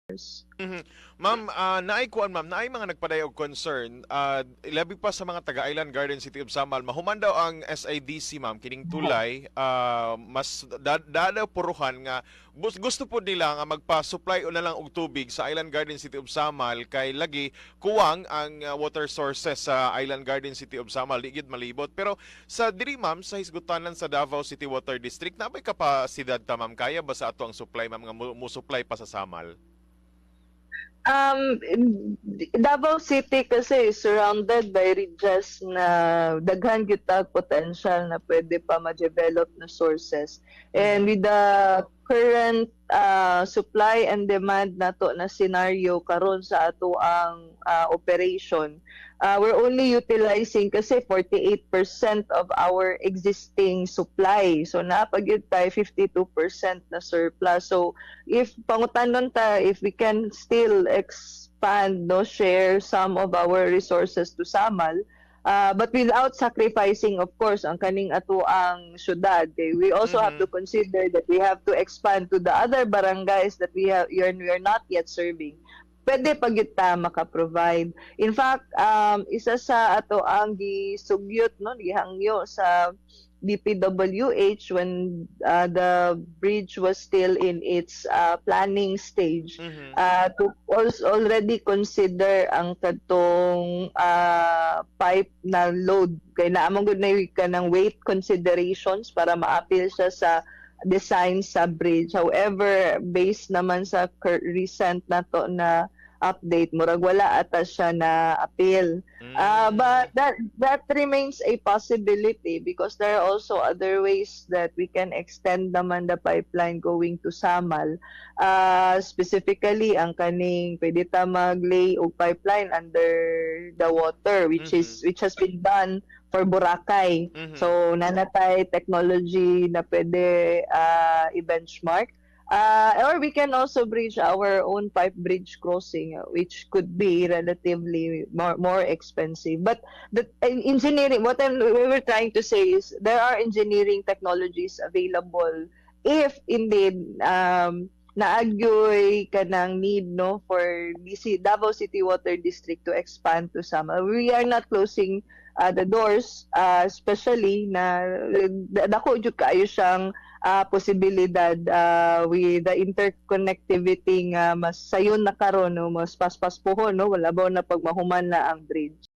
Mhm. Ma'am, naay kuan ma'am, naay mga nagpadayog concern, ilabi pa sa mga taga Island Garden City of Samal, mahuman daw ang SIDC ma'am kining tulay, mas dadaw puruhan nga gusto po nila nga magpa-supply o na lang og tubig sa Island Garden City of Samal kay lagi kuwang ang water sources sa Island Garden City of Samal di gid malibot. Pero sa diri ma'am sa hisgutanan sa Davao City Water District, napay kapasidad ta ma'am, kaya ba sa ato ang supply ma'am nga mo supply pa sa Samal? Davao City kasi is surrounded by ridges na daghan gyud ta potential na pwede pa ma-develop na sources. And Mhm. with the current supply and demand nato na scenario karon sa ato ang operation, we're only utilizing kasi 48% of our existing supply. So napagyud tayo 52% na surplus. So if pangutanon ta, if we can still expand, no, share some of our resources to Samal, but without sacrificing, of course, ang kaning ato ang syudad. Okay? We also have to Mhm. consider that we have to expand to the other barangays that we are not yet serving. Pwede pa gyud ta maka-provide. In fact, isa sa ato ang gisugyot, no, gihangyo sa DPWH when the bridge was still in its planning stage, Mhm. to also already consider ang katong pipe na load kay naamang gud na ka ng weight considerations para ma-appeal siya sa design sa bridge. However, based naman sa recent nato na update, murag wala ata siya na appeal. But Mm. that remains a possibility because there are also other ways that we can extend naman the pipeline going to Samal. Specifically, ang kaning pwede ta mag-lay og pipeline under the water, Mhm. which has been done for Boracay. Mhm. So nanatay technology na pwede i-benchmark. Or we can also bridge our own pipe bridge crossing, which could be relatively more expensive. But the engineering, we were trying to say is there are engineering technologies available if indeed naagyoy kanang need, no, for Davao City Water District to expand to Sama. We are not closing the doors, especially na dako jud kaayo siyang posibilidad with the interconnectivity nga mas sayon na karon, no, mas paspas pohon, no, wala ba na pagmahuman na ang bridge.